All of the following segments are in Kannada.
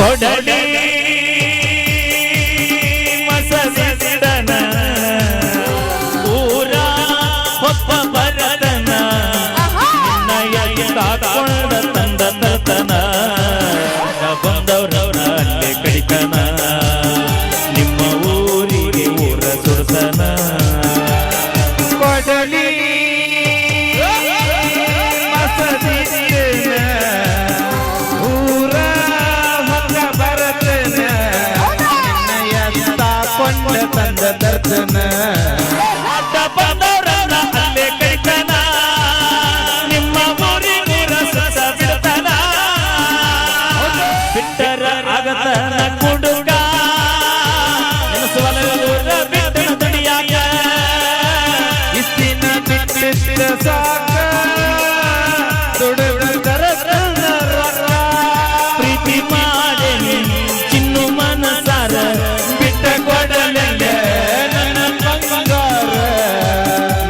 ಕೊಡಲಿ ಮಸದನ ಊರ ಒಪ್ಪ ಬರದನ ನಿನ್ನಯ ಕಾಕೊಂಡ ತಂದ ತರ್ತನ ಬಂದವ್ರವ್ರ ಅಲ್ಲೇ ಕಡಿತನ ನಿಮ್ಮ ಊರಿಗೆ ಊರ ಸುರತನ ಕೊಡಲಿ ಮಸದಿನ ಊರ ಹೊತ್ತ ಬರತನ ನಿನ್ನಯ ಕಾಕೊಂಡ ತಂದ ತರ್ತನ ಬಂದವ್ರವ್ರ ಅಲ್ಲೇ ಕಡಿತನ ನಿಮ್ಮ ಊರಿಗೆ ಊರ ಸುರತ ಬಿಡ್ತನ ಬಿಟ್ಟರ ಆಗತನ ಕುಡುಗ ನೆನಸುವಲೂರ ಬಿಟ್ಟನ ದುಡಿಯಾಗ ಇಸ್ತಿನ ಬಿಟ್ಟಿದ್ದ ಸಾಕ ದುಡುಗರ ರೊಕ್ಕ ಪ್ರೀತಿ ಮಾಡೇನಿ ಚಿನ್ನು ಮನಸಾರ ಬಿಟ್ಟ ಕೊಡಲೆಲ್ಲ ನನ್ನ ಬಂಗಾರ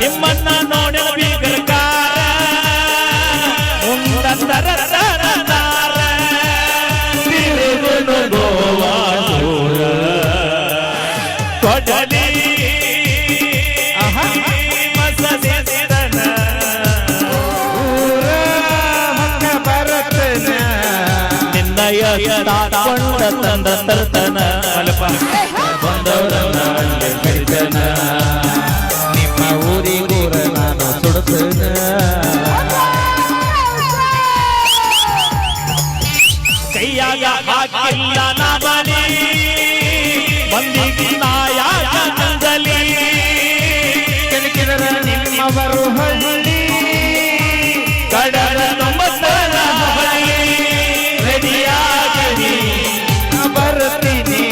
ನಿಮ್ಮನ್ನ ನೋಡಲ ಬೀಗರ್ಕಾರ ಉಂಡ ತರ ಕೊಡಲಿ ಮಸದಿನ ಊರ ಹೊತ್ತ ಬರತನ ನಿನ್ನಯ ಕಾಕೊಂಡ ತಂದ ತರ್ತನ ಬಂದವರನ್ನ ಅಲ್ಲೇ ಕಡಿತನ ನಿಮ್ಮ ಊರಿಗೂರ ನಾನು ಸುಡತನ ಕೈಯಾಗ ಹಾಕಿಲ್ಲ ನಾ ಬಲಿ ಮಂದಿಗೆ ನಾಯಾಗ ಅಂಜಲಿ ಕೆಣಕಿದರ ನಿಮ್ಮವರು ಹಳ್ಳಿ ಕಡಲ ತೊಂಬತ್ತರ ಹಳ್ಳಿ ರೆಡಿಯಾಗಿ ಬರ್ತೀನಿ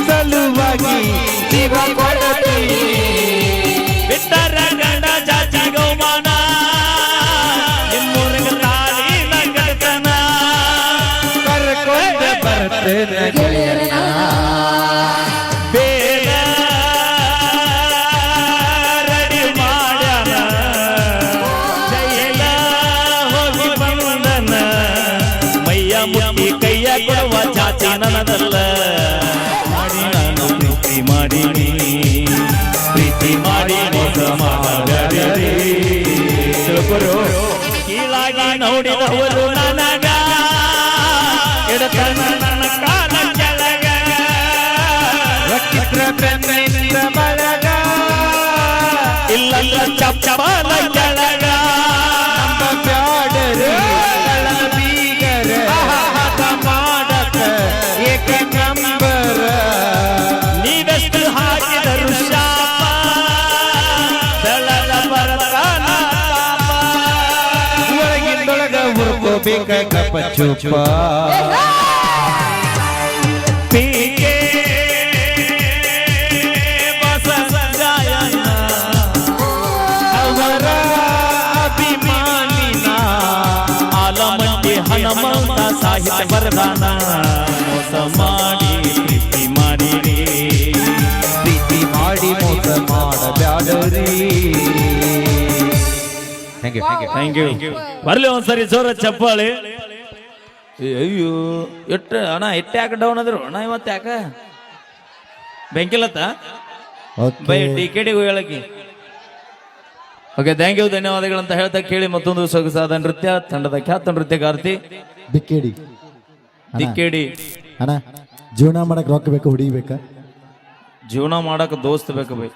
ಸಲುವಾಗಿ ಜೀವ ಕೊಡತೀನಿ ಬಿಟ್ಟರ ಗಂಡ ಜಾತಿ ಗೌಮಾನ ನಿಮ್ಮೂರಿಗೆ ತಾಳಿ ನಗತನ ಕರ್ಕೊಂಡ ಬರ್ತೇನೆ ಗೆಳೆಯನ ಬೇಡ ರೆಡಿ ಮಾಡ್ಯಾನ ಜೈಲ ಹೋಗಿ ಬಂದನ ಮೈಯ ಮುಟ್ಟಿ ಕೈಯ ಕೊಡುವ ಜಾತಿ ನನ್ನದಲ್ಲ ಮಾಡಿ ನಾನು ಪ್ರೀತಿ ಮಾಡೀನಿ ಪ್ರೀತಿ ಮಾಡಿ ಮೋಸ ಮಾಡಬೇಡಿ ತಿಳ್ಕೊರು ಕೀಳಾಗಿ ನೋಡಿದವರು ನನಗ ಎಡತನ ನನ್ನ ಕಾಲ ಕೆಳಗ ಚಿತ್ರ ಬೆನ್ನಿಂದ ಬಳಗ ಇಲ್ಲ ಚಪ್ಪಲ ಕೆಳಗ ನಮ್ಮ ಬ್ಯಾಡರೆ ಬೀಗರ ಹಠ ಮಾಡಕ ಏಕ ನಂಬರ ನೀವೆಷ್ಟು ಹಾಕಿದರು ಶಾಪ ಬೆಳಗ ಬರತಾನ ಒಳಗಿಂದೊಳಗ ಹುರ್ಕೋಬೇಕ ಕಪ್ಪ ಚುಪ್ಪ ಪೀಕೆ ಅವರ ಅಭಿಮಾನಿನ ಆಲಮಟ್ಟಿ ಹನುಮಂತ ಸಾಹಿತ್ಯ ಬರದಾನ ಮೋಸ ಮಾಡಿ ಪ್ರೀತಿ ಮಾಡಿರಿ ಪ್ರೀತಿ ಮಾಡಿ ಮೋಸ ಮಾಡಬ್ಯಾಡರಿ ಥ್ಯಾಂಕ್ ಯು ಬರ್ಲಿ ಒಂದ್ಸರಿ ಜೋರ ಚಪ್ಪಾಳಿ ಅಯ್ಯೋ ಎಟ್ಟ ಅಣ್ಣ ಎಟ್ಟೆ ಯಾಕೆ ಡೌನ್ ಅದ್ರು ಅಣ್ಣ ಇವತ್ತು ಯಾಕ ಬೆಂಕಿಲತ್ತ ಬೈ ಟಿಕೆಟ್ ಹೇಳಕ್ಕೆ ಓಕೆ ಥ್ಯಾಂಕ್ ಯು ಧನ್ಯವಾದಗಳಂತ ಹೇಳ್ತಾ ಕೇಳಿ ಮತ್ತೊಂದು ಸೊಗಸಾದ ನೃತ್ಯ ತಂಡದ ಖ್ಯಾತ ನೃತ್ಯಗಾರ್ತಿ ದಿಕ್ಕೇಡಿ ಅಣ್ಣ ಜೀವನ ಮಾಡಕ್ ರೊಕ್ಕ ಬೇಕು ಹುಡಿಬೇಕಾ ಜೀವನ ಮಾಡಕ್ ದೋಸ್ತ್ ಬೇಕು ಬೈ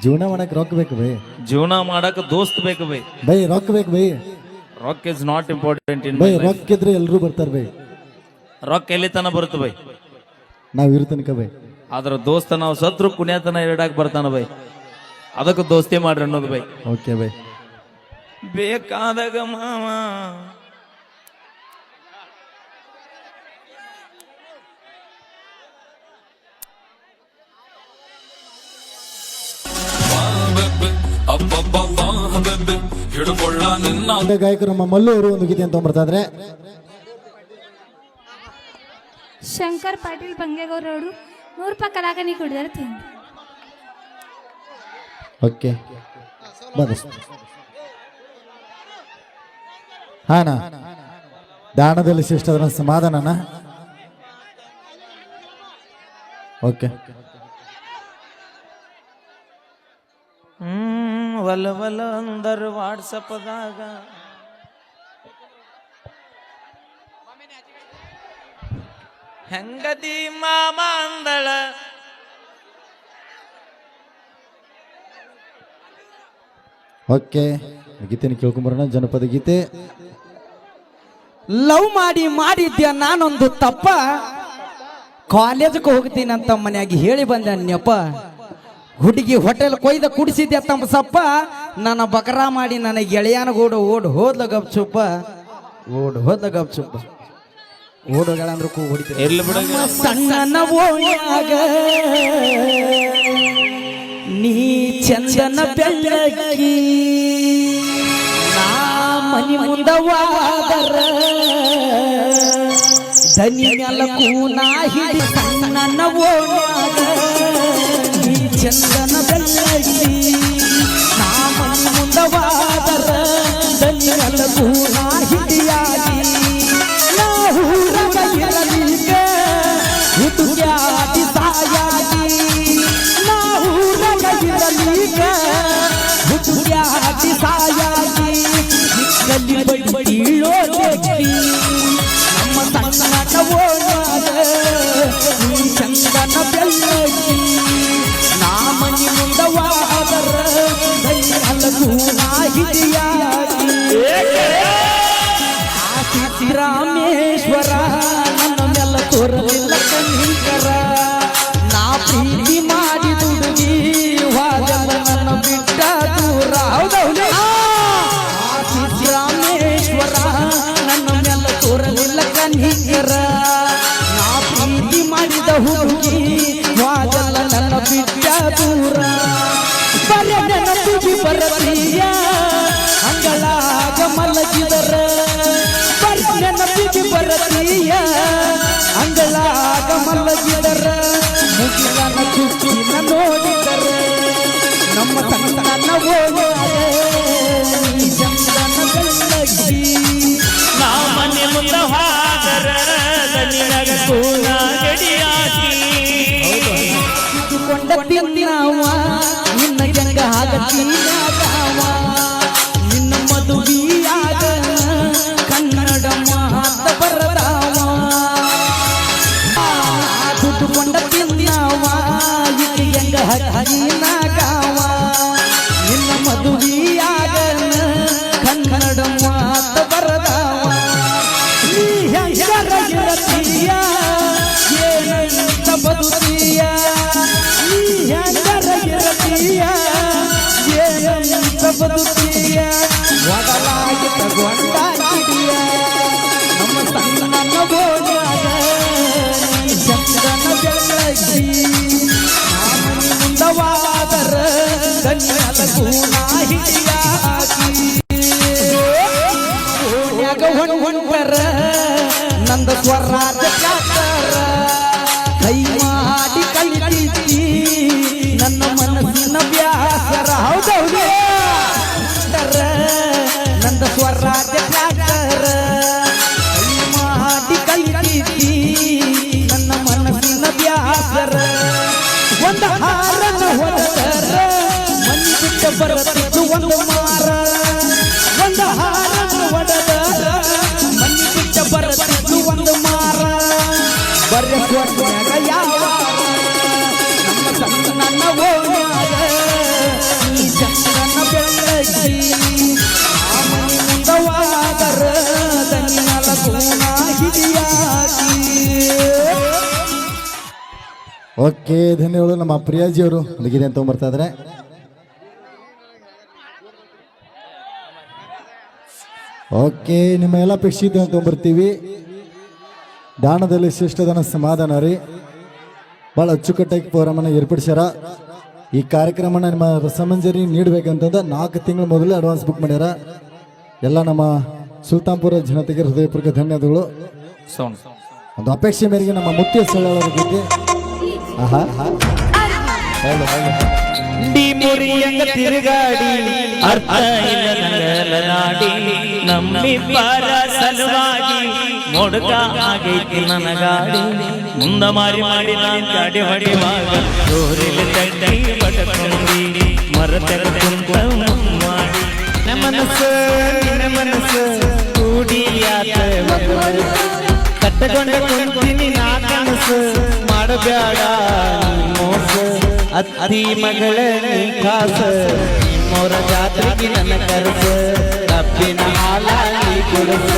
ಜೀವನ ಮಾಡಕ್ ರೊಕ್ಕ ಬೇಕು ಬೈ ಜೀವನ ಮಾಡಕ್ ದೋಸ್ತ್ ಬೇಕು ಬೈ ಬೈ ರೊಕ್ಕ ಬೇಕು ಬೈ ರೊಕ್ಕ is not important in by ರೊಕ್ಕ ಇದ್ರೆ ಎಲ್ರು ಬರ್ತಾರ ಬೈ ರೊಕ್ಕ ಎಲ್ಲಿ ತನ ಬರುತ್ತೆ ಬೈ ನಾವ್ ಇರು ತನಕ ಬೈ ಆದ್ರ ದೋಸ್ತ ನಾವು ಸತ್ರು ಕುಣ್ಯಾತನ ಎರಡಾಕ್ ಬರ್ತಾನ ಬೈ ಅದಕ್ಕೆ ದೋಸ್ತಿ ಮಾಡ್ರಿ ಅನ್ನೋದು ಬೈ ಓಕೆ ಬೈ ಬೇಕಾದಾಗ ಮಾವ ಗಾಯಕರು ನಮ್ಮ ಮಲ್ಲು ಅವರು ಒಂದು ಗೀತೆ ಅಂತ ಬರ್ತಾ ಶಂಕರ್ ಪಾಟೀಲ್ ಬಂಗೇಗೌಡ ಅವರು 100 ರೂಪಾಯಿ ಕಲಾಕನಿ ಕೊಡಿದಾರೆ ತಿಂದು ಓಕೆ ಬಸ್ ಹಾನಾ ದಾನದಲ್ಲಿ ಶ್ರೇಷ್ಠ ಸಮಾಧಾನನ ಓಕೆ ವಲ ವಲ ಅಂದರ್ ವಾಟ್ಸಪ್ದಾಗ ಹೆಂಗದಿ ಮಾಮ ಅಂದಳ ಓಕೆ ಗೀತೆನ ಕೇಳ್ಕೊಂಬರೋಣ ಜನಪದ ಗೀತೆ. ಲವ್ ಮಾಡಿದ್ಯ ನಾನೊಂದು ತಪ್ಪ, ಕಾಲೇಜಕ್ಕೆ ಹೋಗ್ತೀನಂತ ಮನ್ಯಾಗ ಹೇಳಿ ಬಂದೆ ನೆಪ. ಹುಡುಗಿ ಹೋಟೆಲ್ ಕೊಯ್ದ ಕುಡಿಸಿದ್ಯ ತಮ್ಮ ಸಪ್ಪ, ನನ್ನ ಬಕರ ಮಾಡಿ ನನ್ನ ಗೆಳೆಯನಗೂಡ ಓಡ್ ಹೋದ್ಲ ಗಪ್ ಚುಪ್ಪ, ಓಡ್ ಹೋದ್ಲ ಗಪ್ ಚುಪ್ಪ. ಓಡೋಗಳಂದ್ರೆ ಕೂ ಹೊಡಿತೀವಿ. ಇರ್ಲಿ ಬಿಡ ಸಣ್ಣನ ಓಣ್ಯಾಗ ನೀ ಚಂದನ ಬೆಳ್ಳಕ್ಕಿ, ನಾ ಮನಿ ಮುಂದವಾದರ ದನಿ ಮೆಲಕು ನಾ ಹಿಡಿ. ಸಣ್ಣನ ಓಣ್ಯಾಗ ನೀ ಚಂದನ ಬೆಳ್ಳಕ್ಕಿ, ನಾ ಮನಿ ಮುಂದವಾದರ ದನಿ ಮೆಲಕು ನಾ ಹಿಡಿಯಾಗಿ. ಹುಡುಗ್ಯಾದಿ ಸಾಯಾಗಿ, ಹುಡುಗ್ಯಾದಿ ಸಾಯಾಗಿ, ಕಲ್ಲಿ ಬೀಳೋ ನಮ್ಮ ಸಣ್ಣ ಓಣಾಗ ನೀ ಚಂದನ ಬೆಳ್ಳಕ್ಕಿ, ನಾ ಮನಿ ಮುಂದವಾದರ ದೈವಲಗೂ ನಾ ಹಿಡಿಯಾಗಿ. ರಾಮೇಶ್ವರ ನನ್ನ ಮೇಲೆ ತೋರಲಿಲ್ಲ ಕಣ್ಣೀರ, ನಾ ಪ್ರೀತಿ ಮಾಡಿ ದುಡುಗಿ ವಾದಲ್ಲ ನನ್ನ ಬಿಟ್ಟ ದೂರ. ಹೌದೌದು ರಾಮೇಶ್ವರ ನನ್ನ ಮೇಲೆ ತೋರಲಿಲ್ಲ ಕಣ್ಣೀರ, ನಾ ಪ್ರೀತಿ ಮಾಡಿದ ಹುಡುಗಿ ವಾದಲ್ಲ ನನ್ನ ಬಿಟ್ಟ ದೂರ. ಬರೆ ನೆನಪಿಗೆ ಬರತೀಯ ಅಂಗಳಾಗ ಮಲಗಿದರ, ನೆನಪಿಗೆ ಬರತೀಯ ಅಂಗಳಾಗ ಮಲಗಿದರ, ಮುಗಿಲನ ಚುಚ್ಚಿನ ನೋಡಿದರ ನಮ್ಮ ತನ್ನ ಓಡಾಡ ಚಂದನ ಬೆಳ್ಳಕ್ಕಿ, ನಾ ಮನೆ ಮುಂದ ಹಾದರ ನಿನಗ ಕೂನ ಗಡಿಯಾಗಿ. ಕೊಂಡ ತಿನ್ನವ ನಿನ್ನ ಜಂಗ ಆಗತೀನಾಗವ, ನಿನ್ನ ಮದುವೆಯಾಗ ಕನ್ನಡ ಮಾತ ಬರದಾವ. ದುಡ್ಡುಕೊಂಡ ತಿನ್ನವ ಇಲ್ಲಿ ಹೆಂಗ ಹರಿನಾಗವ, ನಿನ್ನ ಮದುವೆಯಾಗ ಕನ್ನಡ ಮಾತ ಬರದಾವ. ನೀ ಹೆಂಗರಗಿರತೀಯ ಏನಂತ ಬದುಕೀಯ, ನೀ ಹೆಂಗರಗಿರತೀಯ ಏನಂತ ಬದುಕೀಯ, ಒಡಲಾಗಿ ತಗೊಂಡಿಯ ನಮ್ಮ ಸಣ್ಣ ಓಣ್ಯಾಗ ನೀ ಚಂದನ ಬೆಳ್ಳಕ್ಕಿ, ನಾಮನಿ ಮುಂದವಾದರ ಕನ್ಯಲಗೂ ನಾ ಹಿಡಿಯಾಗಿ. ಓಣ್ಯಾಗ ಹೊಂಟರ ನಂದ ಸ್ವರಾಜ ಚಾತರ, ಕೈ ಮಾಡಿ ಕಲಿತೀ ನನ್ನ ಮನಸ್ಸಿನ ವ್ಯಾಸರ. ಹೌದೌದು ನಂದ ಸ್ವರಾಜ ಚಾತರ, ಕೈ ಮಾಡಿ ಕಲಿತೀ ನನ್ನ ಮನಸ್ಸಿನ ವ್ಯಾಸರ. ಒಂದು ಹಾರನ ಹೊಡೆದರ ಮನಿ ಬಿಟ್ಟ ಬರತಿದ್ದು ಒಂದು ಮಾರ, ಒಂದು ಹಾರನ ಹೊಡೆದರ ಮನಿ ಬಿಟ್ಟ ಬರತಿದ್ದು ಒಂದು ಮಾರ. ಬರ್ರೆ ಕೊಟ್ಟಾಗ ಯಾವ ನಮ್ಮ ಸಣ್ಣ ಓಣ್ಯಾಗ ನೀ ಚಂದನ ಬೆಳ್ಳಕ್ಕಿ, ಆ ಮನಿ ಮುಂದವಾದರ ದನಿ ಮೆಲಕು ನಾ ಹಿಡಿಯಾಗಿ. ಓಕೆ ಧನ್ಯವಾದ. ನಮ್ಮ ಪ್ರಿಯಾಜಿಯವರು ಒಂದು ಗೀತೆ ಅಂತ ಬರ್ತಾ ಇದ್ದಾರೆ. ಓಕೆ ನಿಮ್ಮ ಎಲ್ಲ ಅಪೇಕ್ಷಿತ ಅಂತ ಬರ್ತೀವಿ. ದಾನದಲ್ಲಿ ಶ್ರೇಷ್ಠದಾನ ಸಮಾಧಾನ ರೀ, ಭಾಳ ಅಚ್ಚುಕಟ್ಟಾಗಿ ಪ್ರೋಗ್ರಾಮನ್ನು ಏರ್ಪಡಿಸ್ಯಾರ. ಈ ಕಾರ್ಯಕ್ರಮನ ನಿಮ್ಮ ರಸಮಂಜರಿ ನೀಡಬೇಕಂತಂದ 4 ತಿಂಗಳ ಮೊದಲೇ ಅಡ್ವಾನ್ಸ್ ಬುಕ್ ಮಾಡ್ಯಾರ. ಎಲ್ಲ ನಮ್ಮ ಸುಲ್ತಾನ್ಪುರ ಜನತೆಗೆ ಹೃದಯಪೂರ್ವಕ ಧನ್ಯವಾದಗಳು. ಒಂದು ಅಪೇಕ್ಷೆ ಮೇರೆಗೆ ನಮ್ಮ ಮುತ್ಯ ಸ್ಥಳ ಗೀತೆ. ಆಹಾ ಡಿ ಮುರಿಯಂಗ ತಿರುಗಾಡಿ ಅರ್ಥ ಇಲ್ಲದಂಗಲ ನಾಡಿ ನಮ್ಮಿಬ್ಬರ ಸಲುವಾಗಿ ಮೊಡಕ ಆಗೈತಿ ನನ್ನ ಗಾಡಿ ಮುಂದ ಮಾರಿ ಮಾಡಿ ನಾನು ಗಾಡಿ ಹೊಡೆಯುವಾಗ ಜೋರಿಲಿ ತಟ್ಟಿ ಬಡಕೊಂಡಿ ಮರತೆರ ಕುಂತ ಮಾಡಿ ಮನಸ್ಸು ಕೂಡಿಯಾತ ಕಟ್ಟಕೊಂಡ ಕುಂತೀನಿ ನಾ ಕನಸು ಮಾಡಬೇಡ ಮೋಸ ಅತ್ತಿ ಮಗಳ ನೀ ಖಾಸ ನಿಮ್ಮೋರ ಜಾತ್ರೆಗೆ ನನ್ನ ಕರೆಸ ಕಬ್ಬಿನ ಹಾಲ ನೀ ಕುಡಿಸ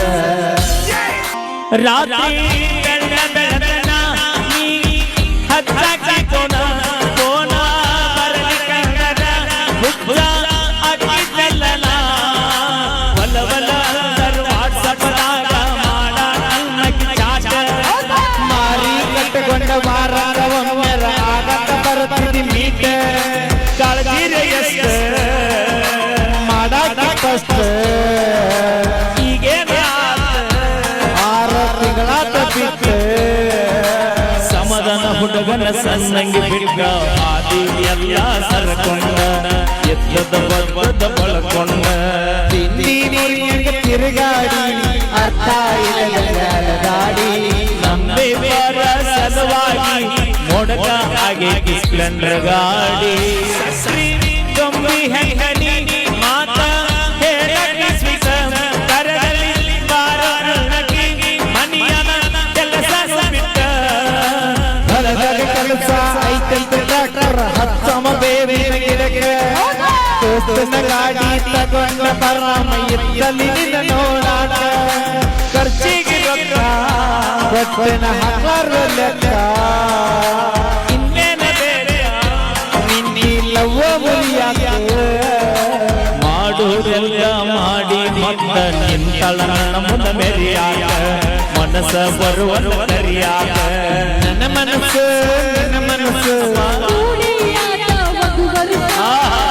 ರಾತ್ರಿ ಬೆಳತನ ನೀ ಹತ್ತಾಕಿ ಕೋನ ಬರಲಿ ಕಂಗನ ಹುಚ್ಚ ಅಕ್ಕಿದ್ದಲ್ಲ ಒಲವಲ ವಾಟ್ಸಪ್ದಾಗ ಮಾಡ ನನ್ನಕ್ಕೆ ಚಾಟ ಮಾರಿ ಕಟ್ಟಕೊಂಡ ವಾರದ ಒಮ್ಮೆರ ಆಗತ್ತ ಬರ್ತೀನಿ ಮೀಟ ಕಾಳಜಿರೆ ಎಷ್ಟ ಮಾಡಾಕ ಕಷ್ಟ ಈಗೇನ 6 ತಿಂಗಳ ತಪ್ಪಿತ್ತ ಸಮದನ ಹುಡುಗನ ಸಣ್ಣಂಗಿ ಬಿಟ್ಟ ಆದಿ ಎಲ್ಲ ಸರ್ಕೊಂಡ ಎತ್ತದ ಬಬ್ಬದ ಬಳಕೊಂಡ ತಿಂಡಿ ಮುರಿಯಂಗ ತಿರುಗಾಡಿ ಅರ್ಥ ಇಲ್ಲದ ಗಾಡಿ ನಮ್ಮಿಬ್ಬರ ಸಲುವಾಗಿ ಮೊಡಕ ಆಗೈತಿ ಸ್ಪ್ಲೆಂಡರ್ ಗಾಡಿ ತುಂಬಿ ಹೆಂಗನಿ ಮಾತ ಹೇಳಕ್ಕೆ ಸ್ವೀಟ ಕರಗಲಿ ಬಾರನಗಿ ಮನಿಯನ ಕೆಲಸ ಬಿಟ್ಟ ಹೊಲದಾಗ ಕೆಲಸ ಐತಂತ ಟ್ರ್ಯಾಕ್ಟರ್ ಹತ್ತಮ ಬೇವಿನ ಗಿಡಕ್ಕೆ ದೋಸ್ತನ ಗಾಡಿ ತಗೊಂಡ ಬರಾಮ ಇತ್ತಲಿ ನಿನ್ನ ನೋಡಾಟ ಖರ್ಚಿಗೆ ರೊಕ್ಕ ಕೊಟ್ಟನ ಹತ್ತಾರ ಲೆಕ್ಕ ಇನ್ನೇನ ಬೇರೆ ನಿನ್ನಿಲ್ಲವ ಮುರಿಯಾಕ ಮಾಡುವುದೆಲ್ಲ ಮಾಡಿ ಮತ್ತ ನಿಂತಳ ನನ್ನ ಮುಂದ ಮೆರಿಯಾಕ ಮನಸ್ಸ ಬರುವನು ಕರಿಯಾಕ ನನ್ನ ಮನಸ್ಸು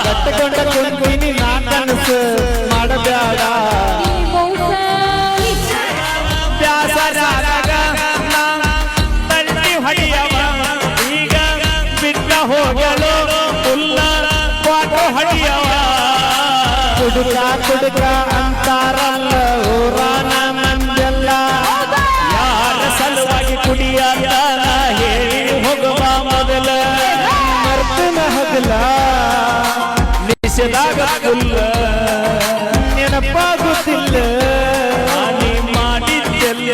ಕಟ್ಟಕೊಂಡ ಕುಂತೀನಿ ನಾ ಕನಸು ಮಾಡಬೇಡ ಬ್ಯಾಸರಾದಾಗ ತಳ್ಳಿ ಹೊಡೆಯವ ಈಗ ಬಿಟ್ಟ ಹೋಗಲು ಹುಲ್ಲ ಕ್ವಾಟು ಹೊಡೆಯವ ಕುಡುಕ ಅಂತಾರಲ್ಲ ಊರಾನ ಮಂದೆಲ್ಲ ಯಾರ ಸಲುವಾಗಿ ಕುಡಿಯಾತ ಹೇಳಿ ಹೋಗುವ ಮೊದಲ ಮರ್ತನ ಹಗಲ ನಿಷೇಧಾಗ ಫುಲ್ಲ ನೆನಪಾಗುತ್ತಿಲ್ಲ ಹಾನಿ ಮಾಡಿದ್ದೆಲ್ಲ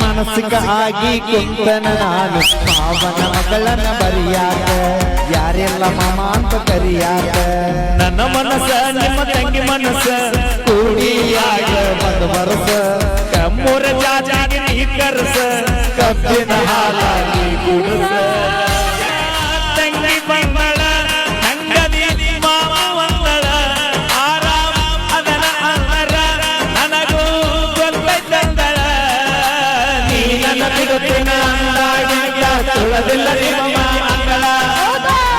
ಮಾನಸಿಕ ಆಗಿ ಕುಂತನ ನಾನು ಮಾವನ ಮಗಳನ್ನ ಬರಿಯಾಕ ಯಾರೆಲ್ಲ ಮಾಮ ಅಂತ ಕರಿಯಾಕ ನನ್ನ ಮನಸ್ಸ ನಿಮ್ಮ ತಂಗಿ ಮನಸ್ಸ ಕೂಡಿಯಾಗ ಬಂದು ಬರಸ ಕಮ್ಮೂರ ಜಾತಿಗೆ ನೀ ಕರ್ಸ ಕಬ್ಬಿನ ಹಾಲಾಗಿ ಕುಡಿಸ ತಂಗಿ ಬಂಗಳ ತಂಗದಿ ಮಾವ ಒಂದಳ ಆರಾಮ ಅದನ ಅಂದರ ನನಗೂ ಗೊತ್ತೈತಂದಳ ನೀ ನನ್ನ ಬಿಡುತ್ತಿನ ಅಂದಾಗಿದ್ದ ತುಳದಿಲ್ಲ ನಿಮ್ಮ ಮಂಗಳ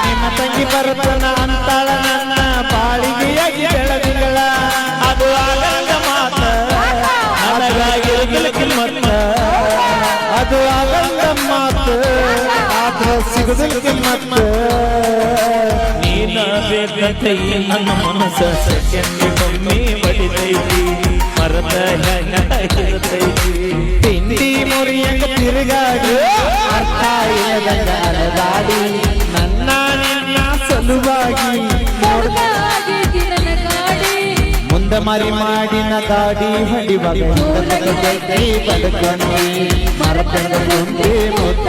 ನಿಮ್ಮ ತಂಗಿ ಬರುತ್ತನ ಅಂತಾಳ ನನ್ನ ಬಾಳಿಗೆಯಾಗಿ ಬೆಳದಿಂಗಳ ಅದು ಆಗಲ್ಲ ಮಾತ ನನಗಾಗಿರಲಿಲ್ಲ ಕಿಮ್ಮತ್ತ ಅದು ಆಗಲ್ಲ ಮಾತು ಆದ್ರ ಸಿಗುದಿಲ್ಲ ಕಿಮ್ಮತ್ತ ನೀನ ಬೇಕಂತೈ ನನ್ನ ಮನಸ್ಸ ಸೆಕೆಂಡಿಗೊಮ್ಮೆ ಬಡಿದೈತಿ ಮರದ ಹೆಂಗೈತಿ ತಿಂಡಿ ಮುರಿಯಂಗ ತಿರುಗಾಡಿ ಅರ್ಥ ಇಲ್ಲದಂಗ ಅಲದಾಡಿ ನನ್ನ ನಿನ್ನ ಸಲುವಾಗಿ ಮುಂದೆ ಮರಿ ಮಾಡಿನ ಗಾಡಿ ಹೊಡಿವಾಗ ಬಡ್ಕೊಂಡಿ ಮರತಂದ ಮುಂದೆ ಮುತ್ತ